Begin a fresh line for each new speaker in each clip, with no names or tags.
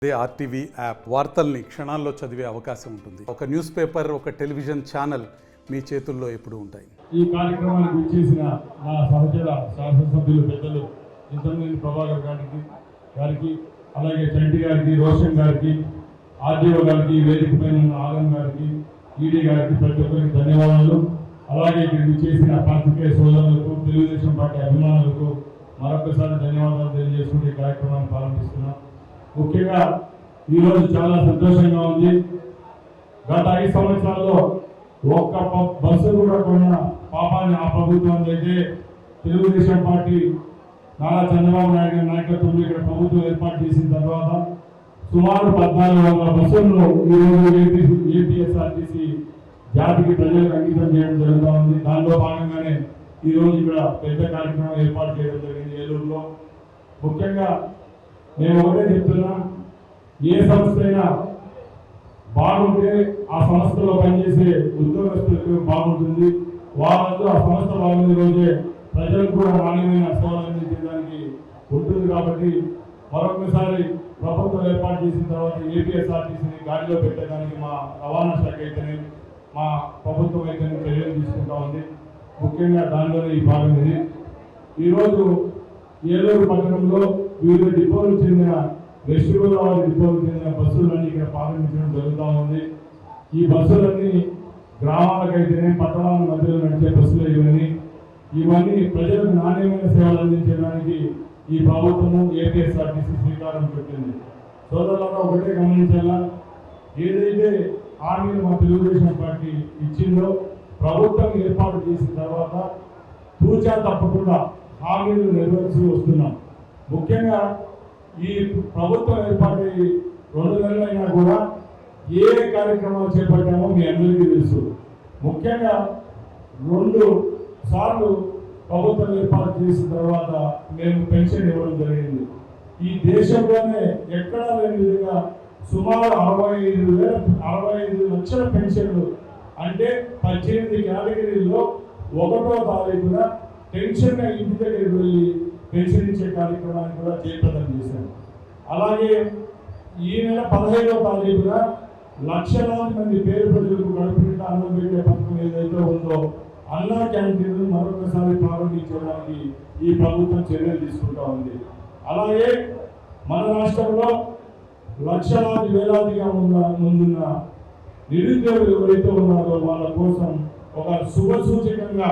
RTV app వార్తల్ని క్షణాల్లో చదివే అవకాశం ఉంటుంది. ఒక న్యూస్ పేపర్, ఒక టెలివిజన్ ఛానల్ మీ చేతుల్లో ఎప్పుడూ ఉంటాయి.
ఈ కార్యక్రమానికి విచ్చేసిన నా సహచర శాసనసభ్యులు పెద్దలు ఇంతమంది ప్రభాకర్ గారికి అలాగే చంటి గారికి, రోషన్ గారికి, ఆర్డీఓ గారికి, వేదిక పైన ఆలం గారికి, ఈడీ గారికి ప్రతి ఒక్కరికి ధన్యవాదాలు. అలాగే ఇక్కడికి విచ్చేసిన పాత్రికేయ సోదరులకు, తెలుగుదేశం పార్టీ అభిమానులకు మరొకసారి ధన్యవాదాలు తెలియజేసుకుంటూ ఈ కార్యక్రమాన్ని ప్రారంభిస్తున్నాం. ముఖ్యంగా ఈరోజు చాలా సంతోషంగా ఉంది. గత 5 సంవత్సరాల్లో ఒక్క బస్సు కూడా కొన్న పాపాన్ని ఆ ప్రభుత్వం అయితే తెలుగుదేశం పార్టీ నారా చంద్రబాబు నాయుడు గారి నాయకత్వంలో ఇక్కడ ప్రభుత్వం ఏర్పాటు చేసిన తర్వాత సుమారు 1400 బస్సులను ఈరోజు ఏపీఎస్ఆర్టీసీ జాతికి ప్రజలకు అంకితం చేయడం జరుగుతూ ఉంది. దానిలో భాగంగానే ఈరోజు ఇక్కడ పెద్ద కార్యక్రమం ఏర్పాటు చేయడం జరిగింది ఏలూరులో. ముఖ్యంగా మేము ఒకటే చెప్తున్నా, ఏ సంస్థ అయినా బాగుంటే ఆ సంస్థలో పనిచేసే ఉద్యోగస్తులకు బాగుంటుంది. వాళ్ళందరూ ఆ సంస్థ బాగుండే రోజే ప్రజలకు కూడా నాణ్యమైన సేవలు అందించడానికి ఉంటుంది. కాబట్టి మరొకసారి ప్రభుత్వం ఏర్పాటు చేసిన తర్వాత ఏపీఎస్ఆర్టీసీని గాడిలో పెట్టడానికి మా రవాణా శాఖ అయితేనే, మా ప్రభుత్వం అయితేనే చర్యలు తీసుకుంటా ఉంది. ముఖ్యంగా దానిలోనే ఈ భాగం ఇది. ఈరోజు ఏలూరు పట్టణంలో వివిధ డిపోలకు చెందిన, వెస్ట్ గోదావరి డిపోలకు చెందిన బస్సులన్నీ ఇక్కడ ప్రారంభించడం జరుగుతూ ఉంది. ఈ బస్సులన్నీ గ్రామాలకైతేనే, పట్టణాల మధ్యలో నడిచే బస్సులు ఇవన్నీ ప్రజలకు నాణ్యమైన సేవలు అందించడానికి ఈ ప్రభుత్వము ఏపీఎస్ఆర్టీసీ శ్రీకారం చుట్టింది. సోదరులారా, ఒకటే గమనించాలా, ఏదైతే హామీలు మా తెలుగుదేశం పార్టీ ఇచ్చిందో ప్రభుత్వం ఏర్పాటు చేసిన తర్వాత తూచా తప్పకుండా హామీలు నెరవేర్చి వస్తున్నాం. ముఖ్యంగా ఈ ప్రభుత్వం ఏర్పాటు 2 నెలలైనా కూడా ఏ కార్యక్రమాలు చేపట్టామో మీ అందరికీ తెలుసు. ముఖ్యంగా 2 సార్లు ప్రభుత్వం ఏర్పాటు చేసిన తర్వాత మేము పెన్షన్ ఇవ్వడం జరిగింది. ఈ దేశంలోనే ఎక్కడా లేని విధంగా సుమారు 65 లక్షల పెన్షన్లు, అంటే 18 కేటగిరీల్లో 1వ తారీఖున పెన్షన్ ఇంటి దగ్గరికి వెళ్ళి పెన్షన్ ఇచ్చే కార్యక్రమాన్ని కూడా జయప్రదం చేశారు. అలాగే ఈ నెల 15వ తారీఖున లక్షలాది మంది పేద ప్రజలకు గడుపు నిండా అన్నం పెట్టే పథకం ఏదైతే ఉందో అన్నా క్యాంటీన్లు మరొకసారి ప్రారంభించడానికి ఈ ప్రభుత్వం చర్యలు తీసుకుంటా ఉంది. అలాగే మన రాష్ట్రంలో లక్షలాది వేలాదిగా ముందున్న నిరుద్యోగులు ఎవరైతే ఉన్నారో వాళ్ళ కోసం ఒక శుభ సూచకంగా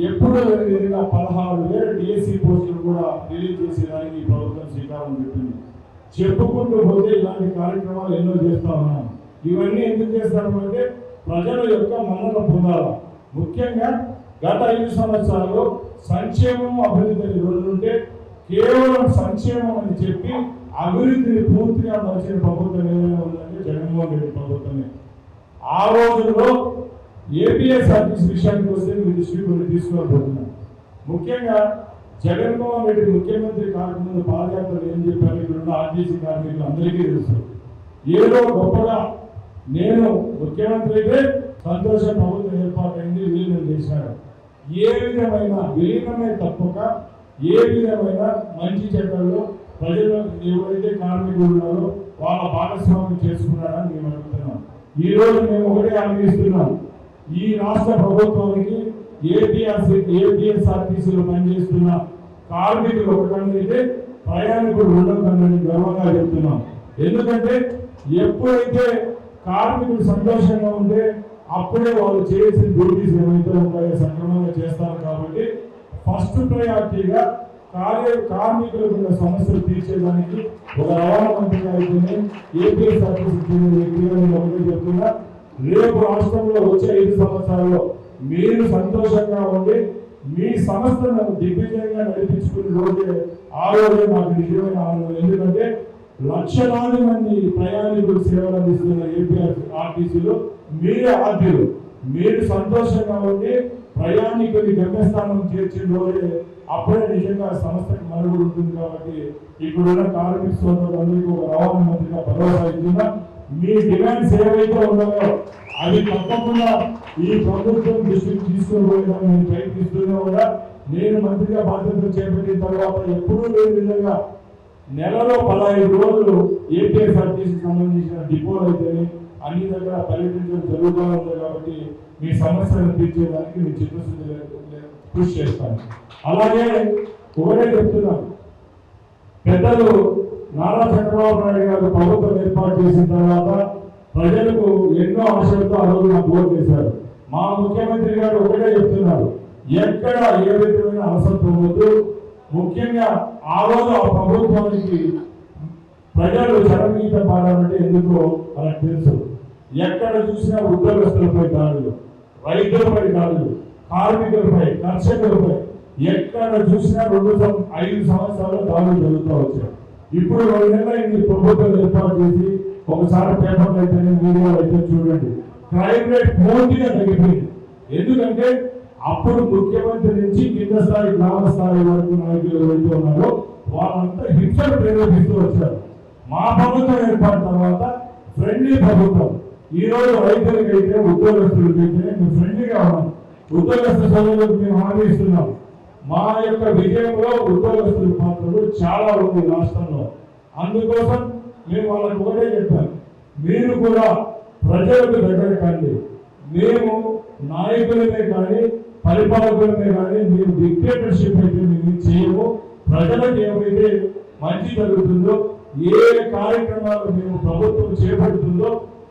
ఎప్పుడూ లేని విధంగా 16,000 డిఎస్సీ పోస్టులు కూడా రిలీజ్ చేసేదానికి ఈ ప్రభుత్వం శ్రీకారం చుట్టింది. చెప్పుకుంటూ పోతే ఇలాంటి కార్యక్రమాలు ఎన్నో చేస్తా ఉన్నాం. ఇవన్నీ ఎందుకు చేస్తామంటే ప్రజల యొక్క మన్నన పొందాలి. ముఖ్యంగా గత 5 సంవత్సరాల్లో సంక్షేమం, అభివృద్ధి 2 ఉంటే కేవలం సంక్షేమం అని చెప్పి అభివృద్ధిని పూర్తిగా మరిచిన ప్రభుత్వం ఏదైనా ఉందంటే జగన్మోహన్ రెడ్డి ప్రభుత్వమే. ఆ రోజుల్లో ఏపీఎస్ఆర్టీసీ విషయానికి వస్తే మీ దృష్టికి కొన్ని తీసుకోబోతున్నాం. ముఖ్యంగా జగన్మోహన్ రెడ్డి ముఖ్యమంత్రి కాకముందు పాదయాత్రలు ఏం చెప్పారు ఇక్కడున్న ఆర్టీసీ కార్మికులు అందరికీ తెలుసు. ఏదో గొప్పగా నేను ముఖ్యమంత్రి అయితే సంతోషం, ప్రభుత్వం ఏర్పాటైంది, విలీనం చేశాడు. ఏ విధమైన విలీనమే తప్పక ఏ విధమైన మంచి చెడ్డల్లో ప్రజలు ఎవరైతే కార్మికులు ఉన్నారో వాళ్ళ భాగస్వామ్యం చేసుకున్నాడని మేము అడుగుతున్నాం. ఈ రోజు మేము ఒకటే ఆలోచిస్తున్నాం, ఈ రాష్ట్ర ప్రభుత్వానికి ఏపీఎస్ఆర్టీసీలో పనిచేస్తున్న కార్మికులు ఒకటైతే ప్రయాణికులు 2 గర్వంగా చెప్తున్నాం. ఎందుకంటే ఎప్పుడైతే కార్మికులు సంతోషంగా ఉంటే అప్పుడే వాళ్ళు చేయాల్సిన డ్యూటీస్ ఏమైతే ఉంటాయో సక్రమంగా చేస్తారు. కాబట్టి ఫస్ట్ ప్రయారిటీగా కార్మికులకు ఉన్న సమస్యలు తీర్చేదానికి ఒక రవాణా మంత్రిగా అయితేనే ఏపీఎస్ఆర్టీసీ ఒకటే చెప్తున్నా, రేపు రాష్ట్రంలో వచ్చే 5 సంవత్సరాల్లో మీరు సంతోషంగా ఉండి మీ సంస్థను దిగ్విజయంగా నడిపించుకునే రోజే ఆ రోజే మాకు నిజమైన ఆనందం. ఎందుకంటే లక్షలాది మంది ప్రయాణికులు సేవలు అందిస్తున్న ఏపీఆర్టీసీలో మీరే ఆద్యులు. మీరు సంతోషంగా ఉండి ప్రయాణికుని గమ్యస్థానం చేర్చిన రోజే అప్పుడే నిజంగా సంస్థకి మనుగడ ఉంటుంది. కాబట్టి ఇక్కడున్న కార్మిక సోదరులందరికీ ఒక రవాణా మంత్రిగా భరోసా ఇస్తున్నా, మీ డిమాండ్స్ ఏవైతే ఉన్నాయో అవి తప్పకుండా ఈ ప్రభుత్వం దృష్టికి తీసుకుని పోయేదాన్ని నేను ప్రయత్నిస్తూనే కూడా నేను మంత్రిగా బాధ్యతలు చేపట్టిన తర్వాత ఎప్పుడూ లేని విధంగా నెలలో 15 రోజులు ఏపీఎస్ఆర్టీసీకి సంబంధించిన డిపోలు అయితే అన్ని దగ్గర పర్యటించడం జరుగుతూ ఉంది. కాబట్టి మీ సమస్యలను తీర్చేదానికి మీ చిత్తశుద్ధి కృషి చేస్తాను. అలాగే ఒకటే చెప్తున్నాను, పెద్దలు నారా చంద్రబాబు నాయుడు గారు ప్రభుత్వం ఏర్పాటు చేసిన తర్వాత ప్రజలకు ఎన్నో ఆశలతో ఆ రోజు నాకు ఓటు చేశారు. మా ముఖ్యమంత్రి గారు ఒకటే చెప్తున్నారు, ఎక్కడ ఏ విధమైన అలసత్వం వద్దు. ముఖ్యంగా ఆ రోజు ఆ ప్రభుత్వానికి ప్రజలు చరమగీతం పాడాలంటే ఎందుకో మనకు తెలుసు. ఎక్కడ చూసినా ఉద్యోగస్తులపై దాడులు, రైతులపై దాడులు, కార్మికులపై, కర్షకులపై ఎక్కడ చూసినా 5 సంవత్సరాలు దాడులు జరుగుతూ వచ్చాయి. ఇప్పుడు 2 నెలలు ఈ ప్రభుత్వం ఏర్పాటు చేసి ఒకసారి పేపర్లు అయితే మీడియాలో అయితే చూడండి, క్రైమ్ రేట్ పూర్తిగా తగ్గిపోయింది. ఎందుకంటే అప్పుడు ముఖ్యమంత్రి నుంచి కింద స్థాయి గ్రామ స్థాయి వరకు నాయకులు ఎవరైతే ఉన్నారో వాళ్ళంతా హింసలు ప్రేరేపిస్తూ వచ్చారు. మా ప్రభుత్వం ఏర్పడిన తర్వాత ఫ్రెండ్లీ ప్రభుత్వం. ఈ రోజు రైతులకైతే ఉద్యోగస్తులకైతే మేము ఫ్రెండ్లీగా ఉన్నాం. ఉద్యోగస్తు సోదరులకు మేము హామీ ఇస్తున్నాం. మా యొక్క విజయంలో ఉద్యోగస్తుల పాత్రలు చాలా ఉంది రాష్ట్రంలో. అందుకోసం మేము వాళ్ళకి ఒకటే చెప్పాం, మీరు కూడా ప్రజలకు దగ్గర కండి. మేము నాయకులమే కానీ పరిపాలకులమే కానీ మీరు డిక్టేటర్షిప్ అయితే మేము చేయము. ప్రజలకు ఏమైతే మంచి జరుగుతుందో, ఏ కార్యక్రమాలు మేము ప్రభుత్వం చేపడుతుందో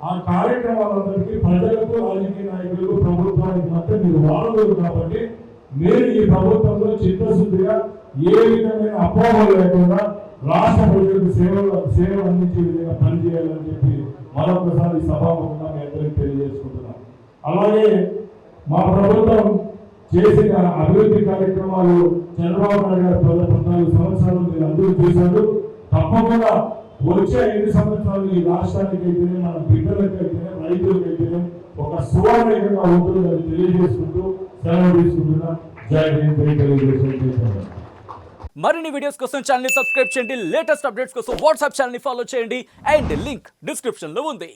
ఆ కార్యక్రమాలందరికీ ప్రజలకు, రాజకీయ నాయకులకు, ప్రభుత్వానికి మాత్రం మీరు వాడలేదు. కాబట్టి మీరు ఈ ప్రభుత్వంలో చిత్తశుద్ధిగా ఏ విధమైన అపోహలు లేకుండా రాష్ట్ర ప్రజలకు సేవలు అందించే విధంగా పనిచేయాలని చెప్పి మరొకసారి సభాముఖంగా మీ అందరికీ తెలియజేసుకుంటున్నాం. అలాగే మా ప్రభుత్వం చేసిన అభివృద్ధి కార్యక్రమాలు చంద్రబాబు నాయుడు గారు 14 సంవత్సరాలు మీరు అందరూ చేశారు. తప్పకుండా వచ్చే 5 సంవత్సరాలు ఈ రాష్ట్రానికి అయితేనే, మన బిడ్డలకు అయితేనే, రైతులకు అయితేనే ఒక సువర్ణంగా ఉంటుందని తెలియజేసుకుంటూ సెలవు తీసుకుంటున్నాం. జై హింద్, తెలియజేసుకుంటున్నాం.
మరిన్ని వీడియోస్ కోసం ఛానల్ ని సబ్స్క్రైబ్ చేయండి. లేటెస్ట్ అప్డేట్స్ కోసం వాట్సాప్ ఛానల్ ని ఫాలో చేయండి. అండ్ లింక్ డిస్క్రిప్షన్ లో ఉంది.